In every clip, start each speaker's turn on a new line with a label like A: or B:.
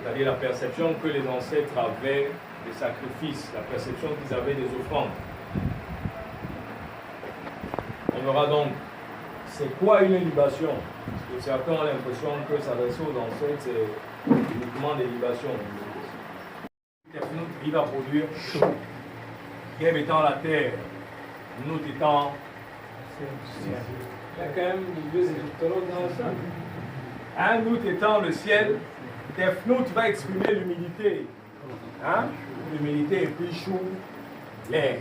A: c'est-à-dire la perception que les ancêtres avaient des sacrifices, la perception qu'ils avaient des offrandes. On verra donc, c'est quoi une libation? Parce que certains ont l'impression que s'adresser aux ancêtres, c'est uniquement des libations. Il va produire chaud. Guerre étant la terre, nous étant... Il y a quand même des vieux égyptologues dans ça. Un nous étant le ciel, Tefnout va exprimer l'humilité. Hein? L'humilité et puis chou, l'air.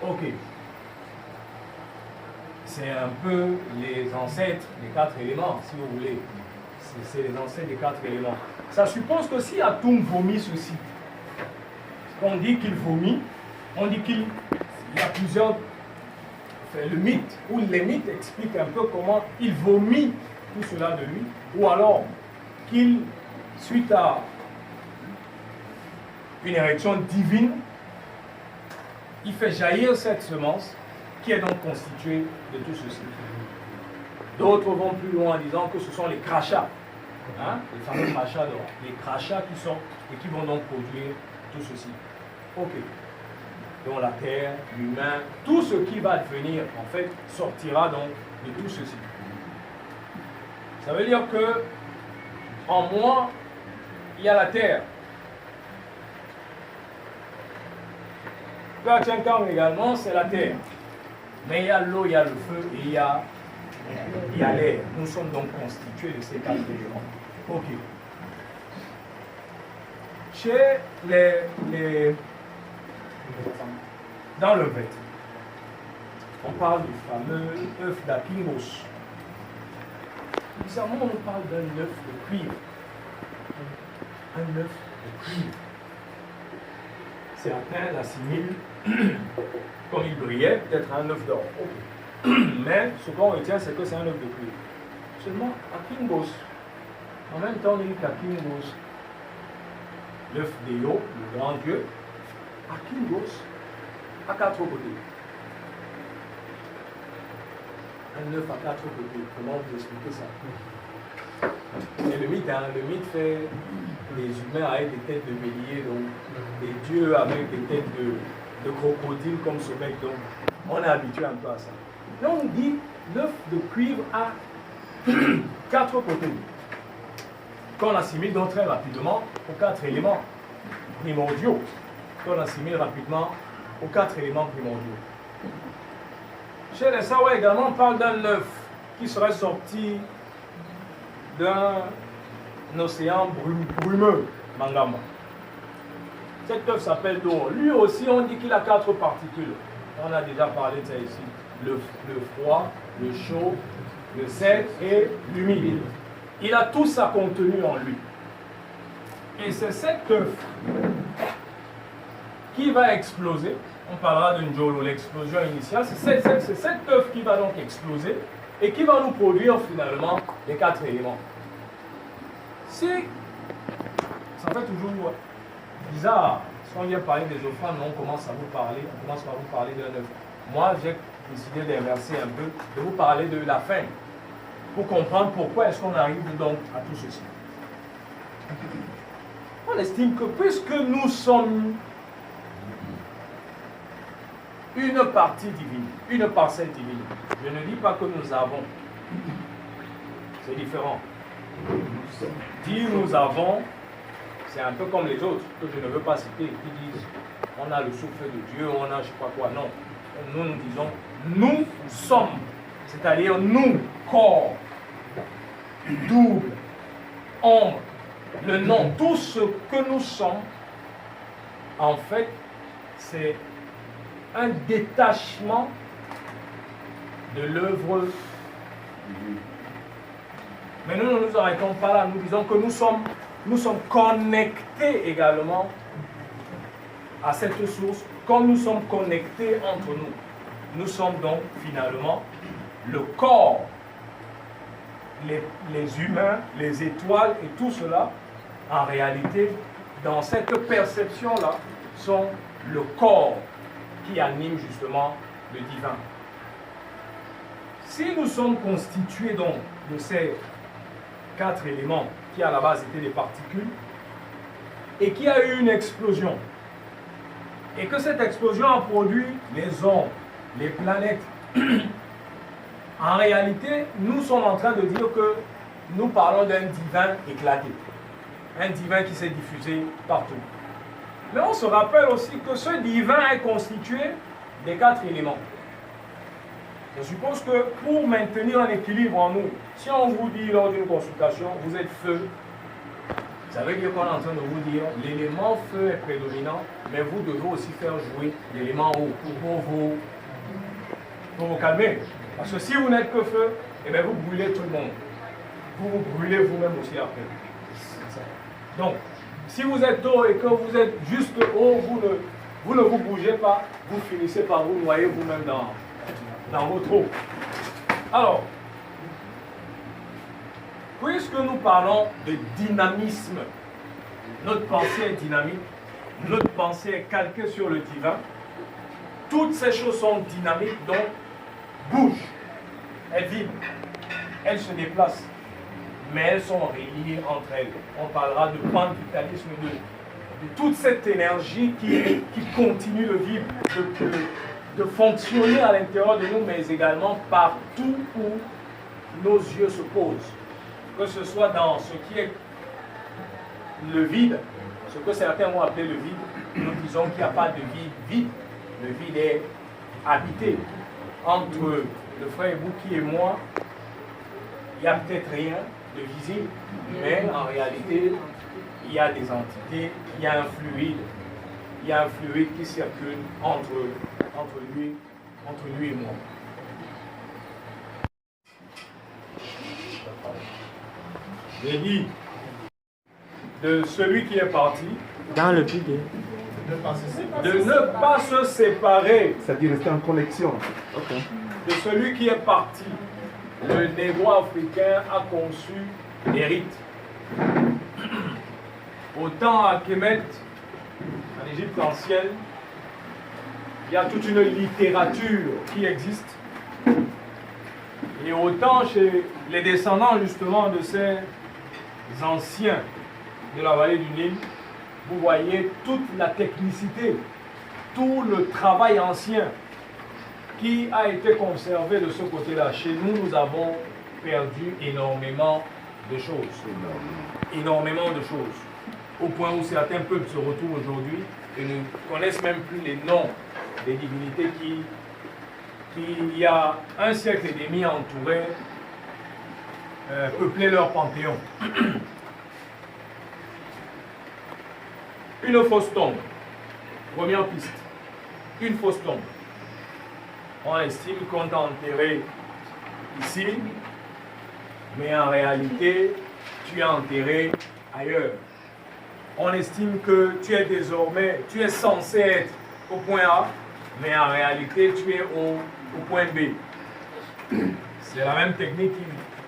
A: Ok. C'est un peu les ancêtres des 4 éléments, si vous voulez. C'est les ancêtres des 4 éléments. Ça suppose que si Atum vomit ceci, on dit qu'il vomit, on dit qu'il y a plusieurs... Enfin, le mythe, ou les mythes expliquent un peu comment il vomit tout cela de lui, ou alors qu'il, suite à une érection divine, il fait jaillir cette semence qui est donc constituée de tout ceci. D'autres vont plus loin en disant que ce sont les crachats, hein, les fameux crachats d'or, les crachats qui sortent et qui vont donc produire tout ceci. Ok. Donc la terre, l'humain, tout ce qui va devenir, en fait, sortira donc de tout ceci. Ça veut dire que en moi, il y a la terre. Kang également, c'est la terre. Mais il y a l'eau, il y a le feu et il y a l'air. Nous sommes donc constitués de ces 4 éléments. Ok. Chez dans le vêtement, on parle du fameux œuf d'Akingos. Bizarrement, on parle d'un œuf de cuivre. Un œuf de cuivre. Certains l'assimilent, comme il brillait, peut-être un œuf d'or. Okay. Mais ce qu'on retient, c'est que c'est un œuf de cuivre. Seulement, Akingos, en même temps, on dit qu'Akingos, l'œuf d'Eo, le grand Dieu, Akingos à 4 côtés. Un œuf à 4 côtés. Comment vous expliquez ça? Et le mythe, hein, le mythe fait les humains avec des têtes de bélier, donc des dieux avec des têtes de crocodile comme ce mec. Donc on est habitué un peu à ça. Là on dit l'œuf de cuivre à 4 côtés. Qu'on assimile donc très rapidement aux 4 éléments primordiaux. Qu'on assimile rapidement aux 4 éléments primordiaux. Chez les Sawa également, on parle d'un œuf qui serait sorti d'un océan brumeux, Mangama. Cet œuf s'appelle d'eau. Lui aussi, on dit qu'il a 4 particules. On a déjà parlé de ça ici. Le froid, le chaud, le sec et l'humide. Il a tout ça contenu en lui. Et c'est cet œuf qui va exploser. On parlera d'une Jolo, l'explosion initiale. C'est cet œuf qui va donc exploser et qui va nous produire finalement les 4 éléments. Si, ça fait toujours bizarre, si on vient parler des offrandes, on commence par vous parler d'un œuf. Moi, j'ai décidé d'inverser un peu, de vous parler de la fin, pour comprendre pourquoi est-ce qu'on arrive donc à tout ceci. On estime que puisque nous sommes une partie divine, une parcelle divine, je ne dis pas que nous avons, c'est différent. Dire nous avons, c'est un peu comme les autres que je ne veux pas citer, qui disent on a le souffle de Dieu, on a je ne sais pas quoi. Non, nous disons nous sommes, c'est-à-dire nous, corps, double, ombre, le nom, tout ce que nous sommes, en fait, c'est un détachement de l'œuvre. Mais nous ne nous arrêtons pas là, nous disons que nous sommes connectés également à cette source, comme nous sommes connectés entre nous. Nous sommes donc finalement le corps, les humains, les étoiles et tout cela, en réalité, dans cette perception-là, sont le corps qui anime justement le divin. Si nous sommes constitués donc de ces 4 éléments qui à la base étaient des particules et qui a eu une explosion. Et que cette explosion a produit les ondes, les planètes. En réalité, nous sommes en train de dire que nous parlons d'un divin éclaté. Un divin qui s'est diffusé partout. Mais on se rappelle aussi que ce divin est constitué des 4 éléments. Je suppose que pour maintenir un équilibre en nous, si on vous dit lors d'une consultation, vous êtes feu, ça veut dire qu'on est en train de vous dire l'élément feu est prédominant, mais vous devez aussi faire jouer l'élément eau pour vous calmer. Parce que si vous n'êtes que feu, eh bien vous brûlez tout le monde. Vous vous brûlez vous-même aussi après. Donc, si vous êtes eau et que vous êtes juste eau, vous ne vous bougez pas, vous finissez par vous noyer vous-même dans votre eau. Alors, puisque nous parlons de dynamisme, notre pensée est dynamique, notre pensée est calquée sur le divin, toutes ces choses sont dynamiques, donc bougent, elles vibrent, elles se déplacent, mais elles sont reliées entre elles. On parlera de panvitalisme, de toute cette énergie qui continue de vivre, de fonctionner à l'intérieur de nous, mais également partout où nos yeux se posent. Que ce soit dans ce qui est le vide, ce que certains vont appeler le vide, nous disons qu'il n'y a pas de vide vide. Le vide est habité. Entre le frère Ebouki et moi, il n'y a peut-être rien de visible, mais en réalité, il y a des entités, il y a un fluide. Il y a un fluide qui circule entre lui et moi. J'ai dit de celui qui est parti,
B: dans le but
A: de ne pas se séparer,
C: c'est-à-dire rester en connexion.
B: Okay.
A: De celui qui est parti. Le négro africain a conçu des rites. Autant à Kemet, en Égypte ancienne, il y a toute une littérature qui existe. Et autant chez les descendants justement de ces anciens de la vallée du Nil, vous voyez toute la technicité, tout le travail ancien qui a été conservé de ce côté-là. Chez nous, nous avons perdu énormément de choses. Énormément de choses. Au point où certains peuples se retrouvent aujourd'hui et ne connaissent même plus les noms des divinités qui il y a un siècle et demi, entouraient, peuplaient leur panthéon. Une fausse tombe. Première piste. Une fausse tombe. On estime qu'on t'a enterré ici, mais en réalité, tu es enterré ailleurs. On estime que tu es censé être au point A, mais en réalité, tu es au point B. C'est la même technique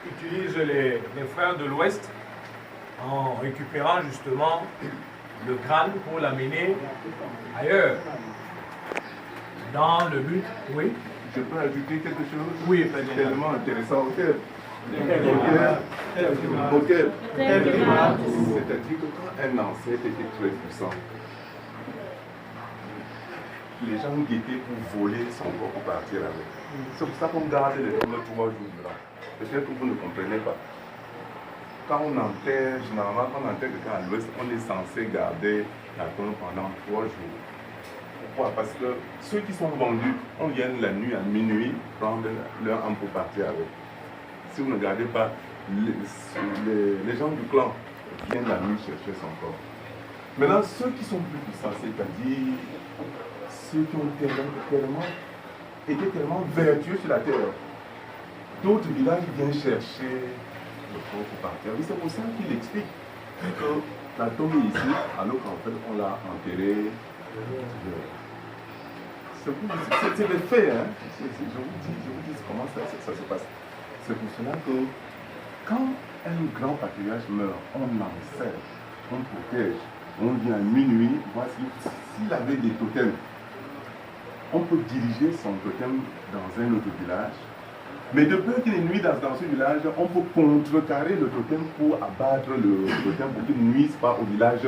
A: qu'utilisent les frères de l'Ouest en récupérant justement le crâne pour l'amener ailleurs. Dans le but, oui.
C: Je peux ajouter quelque chose?
A: Oui,
C: c'est tellement intéressant au cœur. C'est-à-dire que quand un ancêtre était très puissant, les gens guettaient pour voler son corps pour partir avec. C'est pour ça qu'on garde les 3 jours là. Peut-être que vous ne comprenez pas. Quand on enterre, généralement, quand on enterre quelqu'un à l'ouest, on est censé garder la tombe pendant 3 jours. Pourquoi? Parce que ceux qui sont vendus, on vient la nuit à minuit prendre leur âme pour partir avec. Si vous ne gardez pas, les gens du clan viennent la nuit chercher son corps. Maintenant, ceux qui sont plus puissants, c'est-à-dire ceux qui ont été tellement vertueux sur la terre, d'autres villages viennent chercher le corps pour partir. Et c'est pour ça qu'il explique que la tombe est ici, alors qu'en fait on l'a enterré. C'est des faits, hein. Je vous dis comment ça se passe. C'est pour cela que quand un grand patriarche meurt, on encercle, on protège, on vient à minuit, voir s'il avait des totems. On peut diriger son totem dans un autre village Mais de peur qu'il nuise dans ce village, on peut contrecarrer le totem pour abattre le totem pour qu'il ne nuise pas au village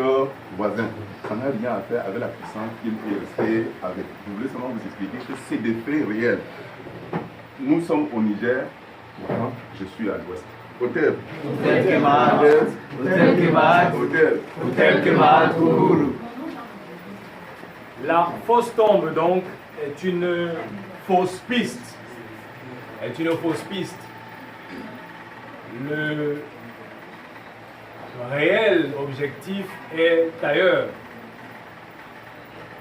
C: voisin. Ça n'a rien à faire avec la puissance qu'il est resté avec. Je voulais seulement vous expliquer que c'est des faits réels. Nous sommes au Niger, moi je suis à l'ouest. Hôtel.
A: La fausse tombe donc est une fausse piste. Le réel objectif est ailleurs.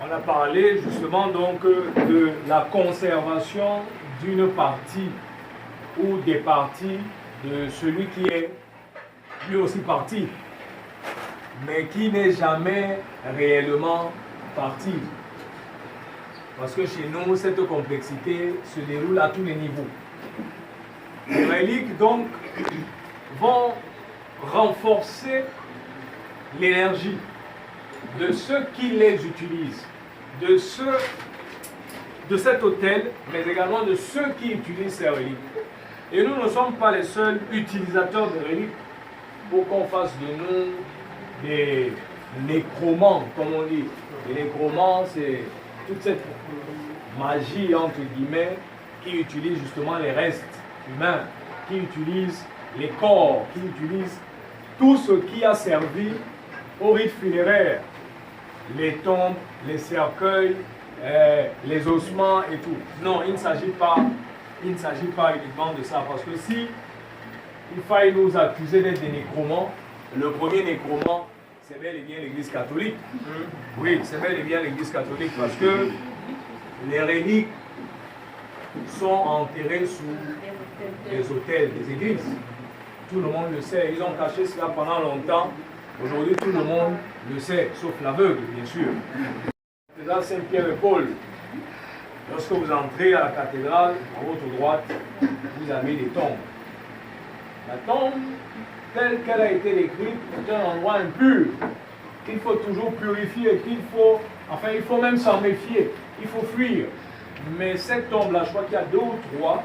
A: On a parlé justement donc de la conservation d'une partie ou des parties de celui qui est lui aussi parti, mais qui n'est jamais réellement parti. Parce que chez nous, cette complexité se déroule à tous les niveaux. Les reliques, donc, vont renforcer l'énergie de ceux qui les utilisent, de cet autel, mais également de ceux qui utilisent ces reliques. Et nous ne sommes pas les seuls utilisateurs de reliques pour qu'on fasse de nous des nécromants, comme on dit. Les nécromants, c'est toute cette magie, entre guillemets, qui utilise justement les restes humains, qui utilise les corps, qui utilise tout ce qui a servi au rite funéraire, les tombes, les cercueils, les ossements et tout. Non, il ne s'agit pas uniquement de ça, parce que si il faille nous accuser d'être des nécromants, le premier nécromant, c'est bel et bien l'Église catholique. Oui, c'est bel et bien l'Église catholique, parce que les reliques sont enterrées sous les autels des églises. Tout le monde le sait. Ils ont caché cela pendant longtemps. Aujourd'hui, tout le monde le sait, sauf l'aveugle, bien sûr. La cathédrale Saint-Pierre et Paul. Lorsque vous entrez à la cathédrale, à votre droite, vous avez des tombes. La tombe, telle qu'elle a été décrite, est un endroit impur. Il faut toujours purifier, il faut même s'en méfier. Il faut fuir. Mais cette tombe-là, je crois qu'il y a 2 ou 3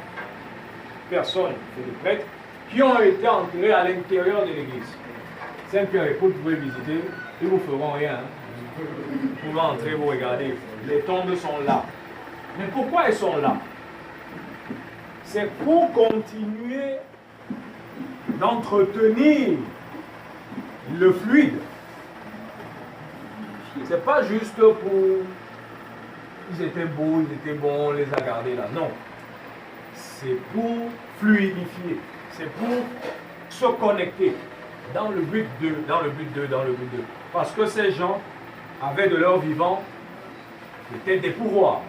A: personnes, des prêtres, qui ont été enterrés à l'intérieur de l'église. Saint-Pierre et Paul, vous pouvez visiter, ils ne vous feront rien. Vous pouvez entrer, vous regardez. Les tombes sont là. Mais pourquoi elles sont là? C'est pour continuer d'entretenir le fluide. C'est pas juste pour... Ils étaient beaux, ils étaient bons, on les a gardés là. Non. C'est pour fluidifier. C'est pour se connecter dans le but de. Parce que ces gens avaient de leur vivant peut-être des pouvoirs.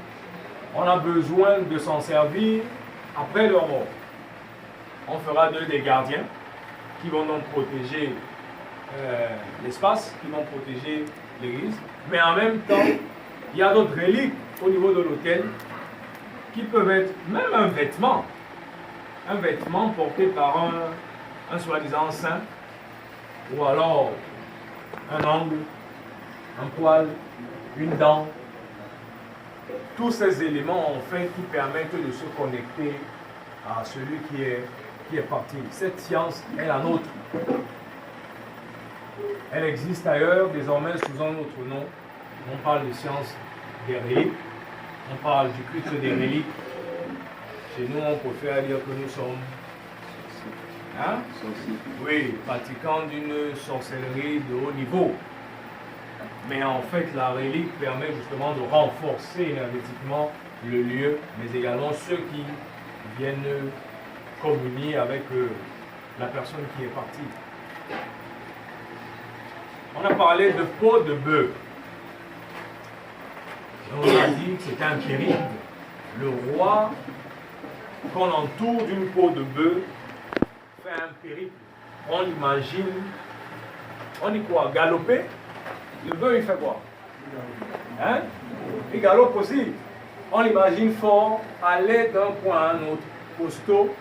A: On a besoin de s'en servir après leur mort. On fera d'eux des gardiens qui vont donc protéger l'espace, qui vont protéger l'église. Mais en même temps, il y a d'autres reliques au niveau de l'autel qui peuvent être même un vêtement porté par un soi-disant saint, ou alors un ongle, un poil, une dent. Tous ces éléments en fait qui permettent de se connecter à celui qui est parti. Cette science est la nôtre. Elle existe ailleurs, désormais sous un autre nom. On parle de science des reliques. On parle du culte des reliques. Chez nous, on préfère dire que nous sommes pratiquants d'une sorcellerie de haut niveau. Mais en fait, la relique permet justement de renforcer énergétiquement le lieu, mais également ceux qui viennent communier avec la personne qui est partie. On a parlé de peau de bœuf. On a dit que c'était un périple. Le roi qu'on entoure d'une peau de bœuf fait un périple. On imagine, on dit quoi? Galoper? Le bœuf, il fait quoi? Hein? Il galope aussi. On l'imagine fort, aller d'un point à un autre, costaud.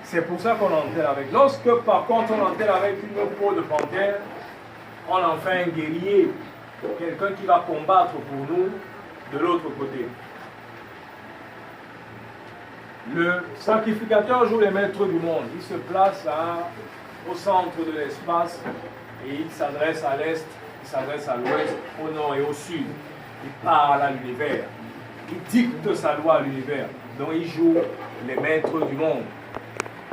A: C'est pour ça qu'on enterre avec. Lorsque, par contre, on enterre avec une peau de panthère, on en fait un guerrier, quelqu'un qui va combattre pour nous de l'autre côté. Le sacrificateur joue les maîtres du monde. Il se place au centre de l'espace et il s'adresse à l'est, il s'adresse à l'ouest, au nord et au sud. Il parle à l'univers. Il dicte sa loi à l'univers. Donc il joue les maîtres du monde.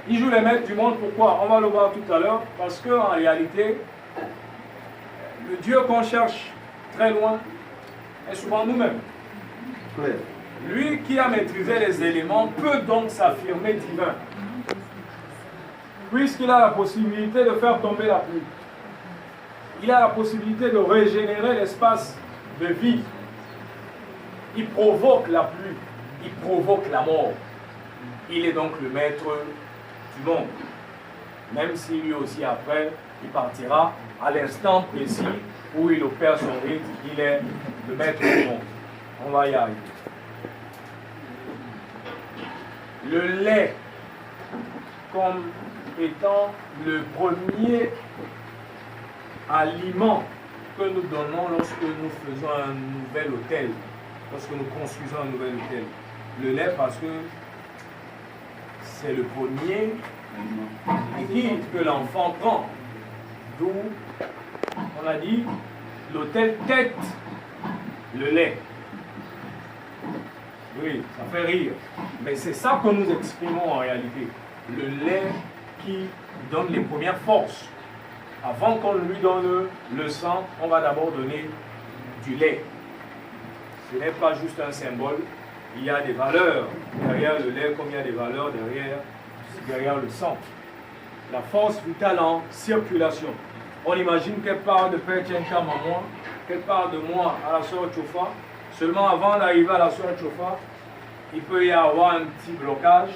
A: Il joue les maîtres du monde, pourquoi? On va le voir tout à l'heure. Parce qu'en réalité, le Dieu qu'on cherche très loin est souvent nous-mêmes. Lui qui a maîtrisé les éléments peut donc s'affirmer divin, puisqu'il a la possibilité de faire tomber la pluie. Il a la possibilité de régénérer l'espace de vie. Il provoque la pluie, il provoque la mort. Il est donc le maître du monde. Même si lui aussi après, il partira à l'instant précis où il opère son rite, il est le maître du monde. On va y arriver. Le lait comme étant le premier aliment que nous donnons lorsque nous faisons un nouvel hôtel, lorsque nous construisons un nouvel hôtel. Le lait parce que c'est le premier liquide que l'enfant prend. D'où on a dit l'hôtel tête le lait. Oui, ça fait rire. Mais c'est ça que nous exprimons en réalité. Le lait qui donne les premières forces. Avant qu'on lui donne le sang, on va d'abord donner du lait. Ce n'est pas juste un symbole. Il y a des valeurs derrière le lait, comme il y a des valeurs derrière le sang. La force vitale en circulation. On imagine qu'elle part de Père Tchencha Maman, qu'elle part de moi à la sœur Tchofa. Seulement avant d'arriver à la sœur Tchofa, il peut y avoir un petit blocage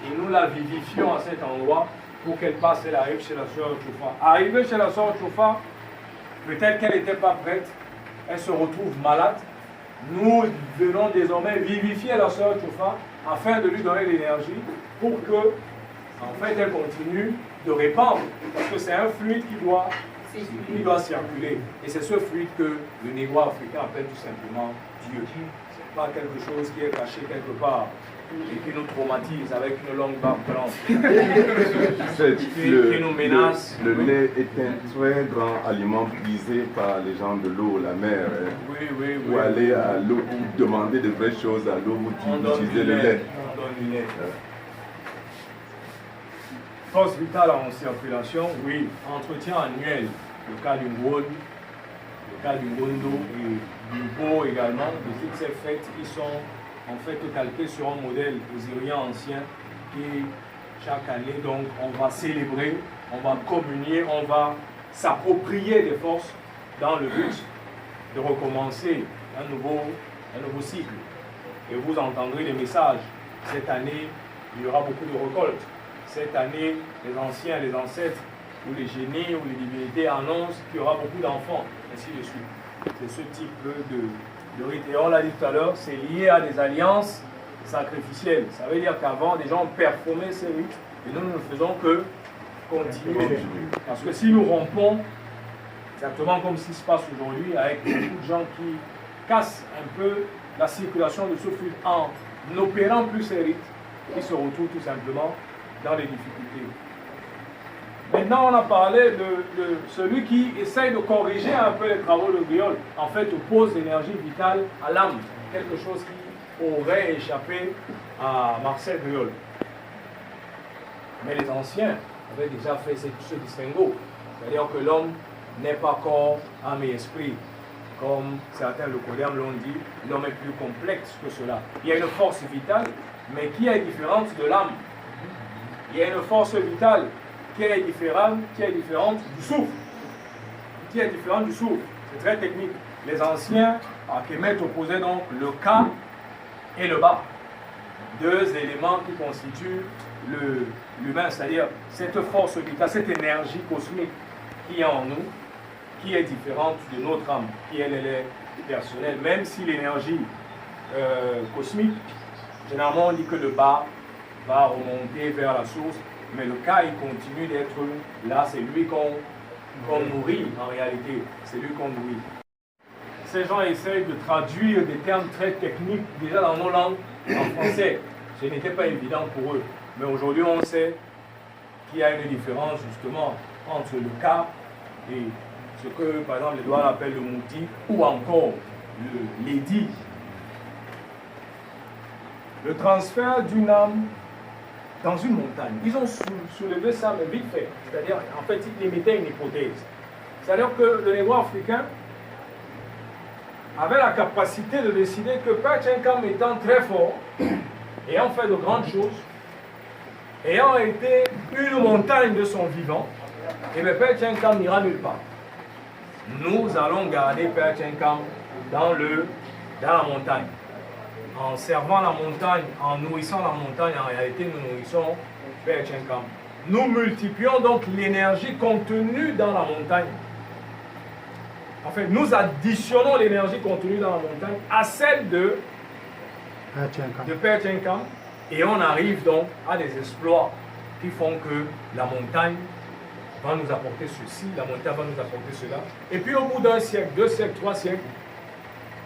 A: et nous la vivifions à cet endroit pour qu'elle passe, elle arrive chez la sœur Tchofa. Arrivée chez la sœur Tchofa, peut-être qu'elle n'était pas prête, elle se retrouve malade. Nous venons désormais vivifier la sœur Tchofa afin de lui donner l'énergie pour que, en fait, elle continue de répandre. Parce que c'est un fluide qui doit circuler. Et c'est ce fluide que le négro africain appelle tout simplement Dieu. Ce n'est pas quelque chose qui est caché quelque part et qui nous traumatise avec une longue barbe blanche. qui nous menace.
C: Le lait est un très grand aliment prisé par les gens de l'eau, la mer.
A: Oui.
C: Ou aller à l'eau pour demander de vraies choses à l'eau pour utiliser le lait.
A: On donne du lait. Force vitale en circulation, oui. Entretien annuel, le cas du Ngwon, le cas du Ngondo et du Bo également, de toutes ces fêtes qui sont en fait calquées sur un modèle osirien ancien qui, chaque année, donc, on va célébrer, on va communier, on va s'approprier des forces dans le but de recommencer un nouveau cycle. Et vous entendrez les messages. Cette année, il y aura beaucoup de récoltes. Cette année, les anciens, les ancêtres, ou les génies, ou les divinités annoncent qu'il y aura beaucoup d'enfants, ainsi de suite. C'est ce type de rite. Et on l'a dit tout à l'heure, c'est lié à des alliances sacrificielles. Ça veut dire qu'avant, des gens performaient ces rites, et nous ne faisons que continuer. Parce que si nous rompons, exactement comme ce qui se passe aujourd'hui, avec beaucoup de gens qui cassent un peu la circulation de ce fluide en n'opérant plus ces rites, qui se retrouvent tout simplement dans les difficultés. Maintenant, on a parlé de celui qui essaye de corriger un peu les travaux de Griol. En fait, oppose l'énergie vitale à l'âme. Quelque chose qui aurait échappé à Marcel Griol. Mais les anciens avaient déjà fait ce distinguo. C'est-à-dire que l'homme n'est pas corps, âme et esprit. Comme certains locodèmes l'ont dit, l'homme est plus complexe que cela. Il y a une force vitale, mais qui est différente de l'âme. Il y a une force vitale qui est différente du souffle. Qui est différente du souffle. C'est très technique. Les anciens, à Kemet, opposaient donc le Ka et le Ba. Deux éléments qui constituent l'humain, c'est-à-dire cette force vitale, cette énergie cosmique qui est en nous, qui est différente de notre âme, qui elle est personnelle. Même si l'énergie cosmique, généralement on dit que le Ba va remonter vers la source, mais le cas il continue d'être là, c'est lui qu'on nourrit en réalité, c'est lui qu'on nourrit. Ces gens essayent de traduire des termes très techniques déjà dans nos langues en français. ce n'était pas évident pour eux. Mais aujourd'hui, on sait qu'il y a une différence justement entre le cas et ce que, par exemple, les Douanes appellent le Mouti ou encore l'édit. Le transfert d'une âme dans une montagne. Ils ont soulevé ça, mais vite fait. C'est-à-dire, en fait, ils émettaient une hypothèse. C'est-à-dire que le Négro africain avait la capacité de décider que Père Tchenkam étant très fort, ayant fait de grandes choses, ayant été une montagne de son vivant, et bien Père Tchenkam n'ira nulle part. Nous allons garder Père Tchenkam dans la montagne. En servant la montagne, en nourrissant la montagne, en réalité, nous nourrissons Père Tchenkam. Nous multiplions donc l'énergie contenue dans la montagne. En fait, nous additionnons l'énergie contenue dans la montagne à celle de Père Tchenkam. Et on arrive donc à des exploits qui font que la montagne va nous apporter ceci, la montagne va nous apporter cela. Et puis au bout d'un siècle, 2 siècles, 3 siècles,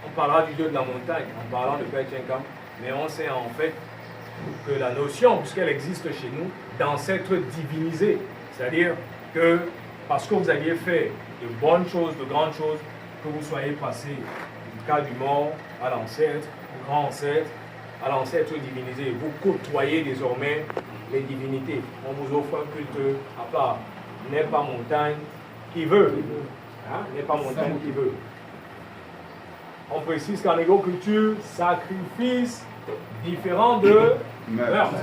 A: on parlera du Dieu de la montagne en parlant de Père Tchenkam. Mais on sait en fait que la notion, puisqu'elle existe chez nous, d'ancêtre divinisé. C'est-à-dire que parce que vous aviez fait de bonnes choses, de grandes choses, que vous soyez passé du cas du mort à l'ancêtre, au grand ancêtre, à l'ancêtre divinisé. Vous côtoyez désormais les divinités. On vous offre un culte à part. N'est pas montagne qui veut. Hein? N'est pas montagne qui veut. On précise qu'en agriculture, sacrifice différent de meurtre.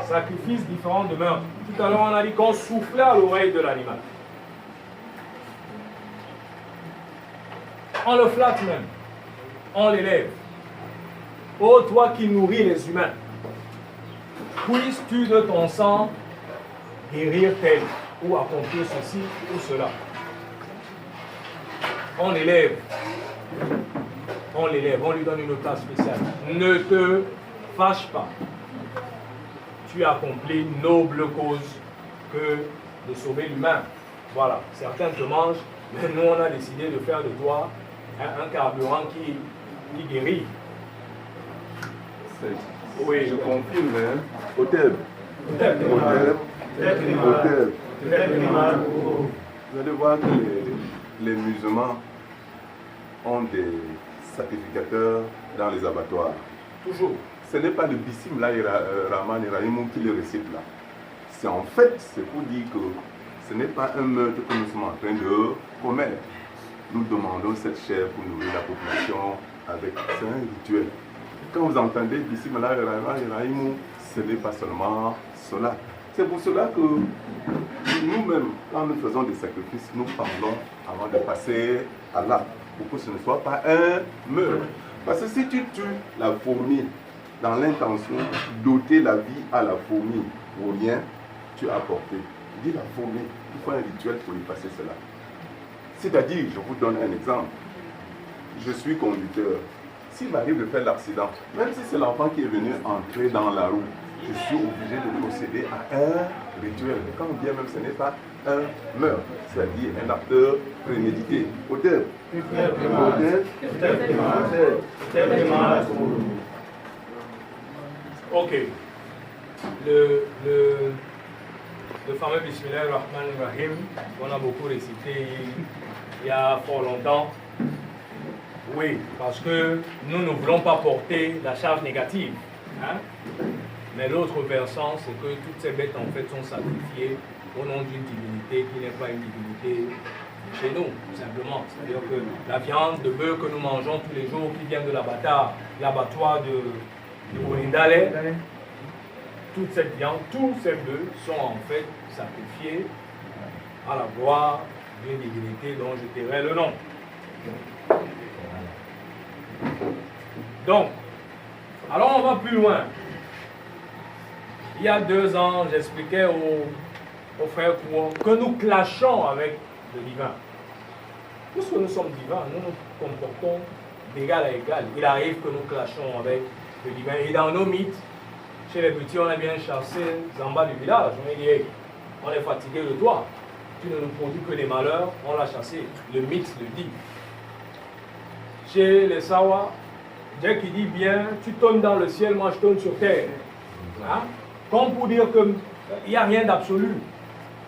A: Sacrifice différent de meurtre. Tout à l'heure, on a dit qu'on soufflait à l'oreille de l'animal. On le flatte même. On l'élève. Ô toi qui nourris les humains, puisses-tu de ton sang guérir tel ou accomplir ceci ou cela. On l'élève. On l'élève. On lui donne une place spéciale. Ne te fâche pas. Tu as accompli une noble cause que de sauver l'humain. Voilà. Certains te mangent, mais nous on a décidé de faire de toi un carburant qui guérit.
C: Oui, je confirme, hein. Hôtel. Vous allez voir que les musulmans ont des sacrificateurs dans les abattoirs.
A: Toujours.
C: Ce n'est pas le bissim là, Rahman et Rahim qui le récite là. C'est en fait, c'est pour dire que ce n'est pas un meurtre que nous sommes en train de commettre. Nous demandons cette chair pour nourrir la population avec un rituel. Quand vous entendez bissim là, Rahman et Rahim, ce n'est pas seulement cela. C'est pour cela que nous-mêmes, quand nous faisons des sacrifices, nous parlons avant de passer à l'acte, pour que ce ne soit pas un meurtre. Parce que si tu tues la fourmi dans l'intention d'ôter la vie à la fourmi pour rien, tu as apporté. Dis la fourmi, il faut un rituel pour lui passer cela. C'est-à-dire, je vous donne un exemple. Je suis conducteur. S'il m'arrive de faire l'accident, même si c'est l'enfant qui est venu entrer dans la roue, je suis obligé de procéder à un rituel. Et quand on dit même, ce n'est pas un meurtre, c'est-à-dire un acte prémédité. Auteur.
A: Ok. Le fameux Bismillah Rahman Rahim, qu'on a beaucoup récité il y a fort longtemps. Oui, parce que nous ne voulons pas porter la charge négative. Hein? Mais l'autre versant, c'est que toutes ces bêtes en fait sont sacrifiées au nom d'une divinité qui n'est pas une divinité chez nous, tout simplement. C'est-à-dire que la viande de bœuf que nous mangeons tous les jours, qui vient de l'abattoir de Bourindale, toute cette viande, tous ces bœufs sont en fait sacrifiés à la gloire d'une divinité dont je tairai le nom. Donc, alors on va plus loin. Il y a 2 ans, j'expliquais aux frères Kouan que nous clashons avec le divin. Puisque nous sommes divins, nous nous comportons d'égal à égal. Il arrive que nous clashons avec le divin. Et dans nos mythes, chez les petits, on a bien chassé Zamba du village. On a dit, hey, on est fatigué de toi. Tu ne nous produis que des malheurs, on l'a chassé. Le mythe le dit. Chez les Sawa, Dieu qui dit bien, tu tournes dans le ciel, moi je tourne sur terre. Hein? Comme pour dire qu'il n'y a rien d'absolu.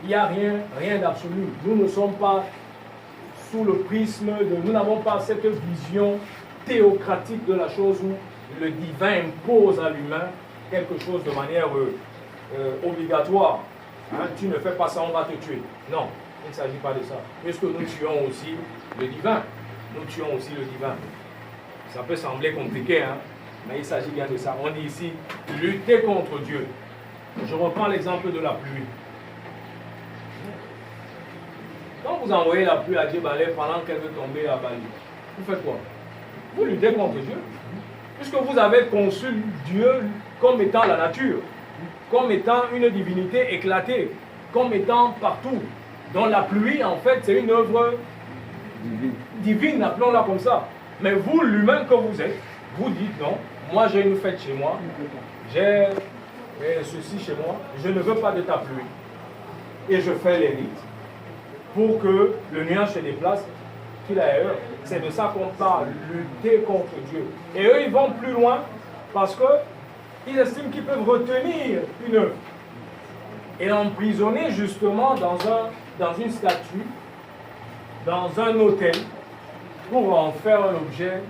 A: Il n'y a rien d'absolu. Nous ne sommes pas sous le prisme de... Nous n'avons pas cette vision théocratique de la chose où le divin impose à l'humain quelque chose de manière obligatoire. Hein? Tu ne fais pas ça, on va te tuer. Non, il ne s'agit pas de ça. Puisque nous tuons aussi le divin. Nous tuons aussi le divin. Ça peut sembler compliqué, hein? Mais il s'agit bien de ça. On dit ici, lutter contre Dieu. Je reprends l'exemple de la pluie. Quand vous envoyez la pluie à Djebalé pendant qu'elle veut tomber à Bali, vous faites quoi? Vous luttez contre Dieu. Puisque vous avez conçu Dieu comme étant la nature, comme étant une divinité éclatée, comme étant partout. Donc la pluie, en fait, c'est une œuvre divine, appelons-la comme ça. Mais vous, l'humain que vous êtes, vous dites non, moi j'ai une fête chez moi, j'ai ceci chez moi, je ne veux pas de ta pluie. Et je fais les rites pour que le nuage se déplace, qu'il aille ailleurs. C'est de ça qu'on parle, lutter contre Dieu. Et eux, ils vont plus loin parce qu'ils estiment qu'ils peuvent retenir une œuvre et l'emprisonner justement dans une statue, dans un autel, pour en faire un objet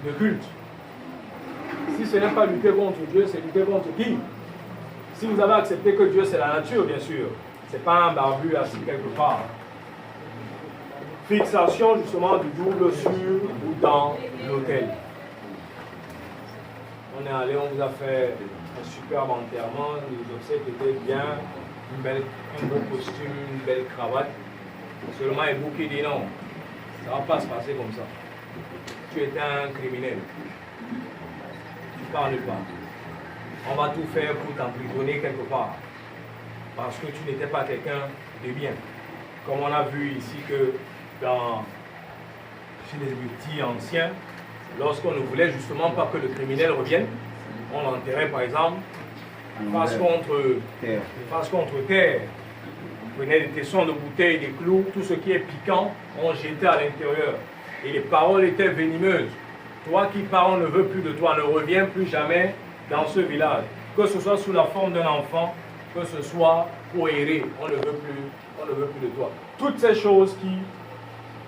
A: de culte. Si ce n'est pas lutter contre Dieu, c'est lutter contre qui? Si vous avez accepté que Dieu c'est la nature, bien sûr, c'est pas un barbu assis quelque part. Fixation justement du double sur ou dans l'autel. On est allé, on vous a fait un superbe enterrement, les obsèques étaient bien, un beau costume, une belle cravate. Seulement Ebou qui dit non, ça ne va pas se passer comme ça. Tu es un criminel. Tu ne parles pas. On va tout faire pour t'emprisonner quelque part. Parce que tu n'étais pas quelqu'un de bien. Comme on a vu ici que chez les petits anciens, lorsqu'on ne voulait justement pas que le criminel revienne, on l'enterrait par exemple face contre terre. On prenait des tessons de bouteilles, des clous, tout ce qui est piquant, on jetait à l'intérieur. Et les paroles étaient venimeuses. Toi qui parles, on ne veut plus de toi, ne reviens plus jamais dans ce village. Que ce soit sous la forme d'un enfant, que ce soit pour errer, on ne veut plus de toi. Toutes ces choses qui,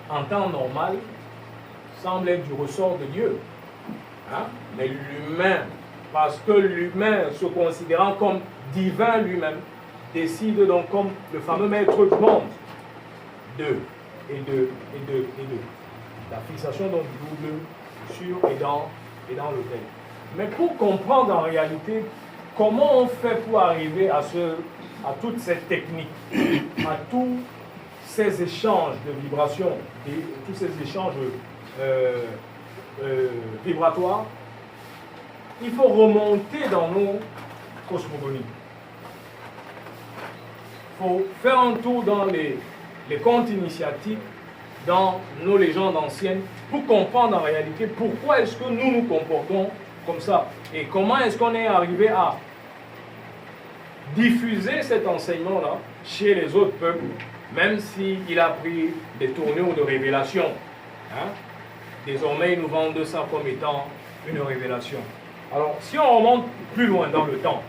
A: en temps normal, semblent être du ressort de Dieu. Hein? Mais l'humain, parce que l'humain, se considérant comme divin lui-même, décide donc comme le fameux maître du monde, de. La fixation donc du double sur et dans l'autel. Mais pour comprendre en réalité comment on fait pour arriver à toute cette technique, à tous ces échanges de vibrations, tous ces échanges vibratoires, il faut remonter dans nos cosmogonies. Il faut faire un tour dans les contes initiatiques, dans nos légendes anciennes, pour comprendre en réalité pourquoi est-ce que nous nous comportons comme ça et comment est-ce qu'on est arrivé à diffuser cet enseignement-là chez les autres peuples, même s'il a pris des tournures de révélation. Hein? Désormais, ils nous vendent ça comme étant une révélation. Alors, si on remonte plus loin dans le temps,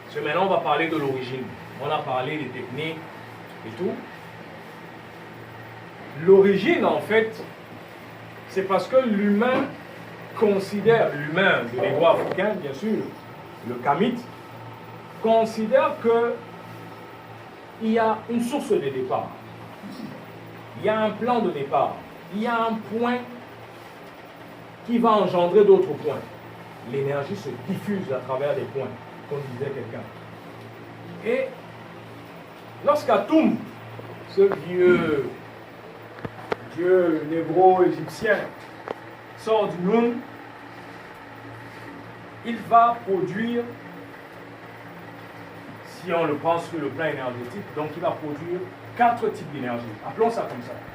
A: parce que maintenant on va parler de l'origine, on a parlé des techniques et tout. L'origine, en fait, c'est parce que l'humain considère, l'humain de l'Hébreu africain, bien sûr, le Kamite, considère qu'il y a une source de départ. Il y a un plan de départ. Il y a un point qui va engendrer d'autres points. L'énergie se diffuse à travers des points, comme disait quelqu'un. Et lorsqu'Atum, ce vieux dieu négro-égyptien, sort du Noun, il va produire, si on le prend sur le plan énergétique, donc il va produire 4 types d'énergie. Appelons ça comme ça.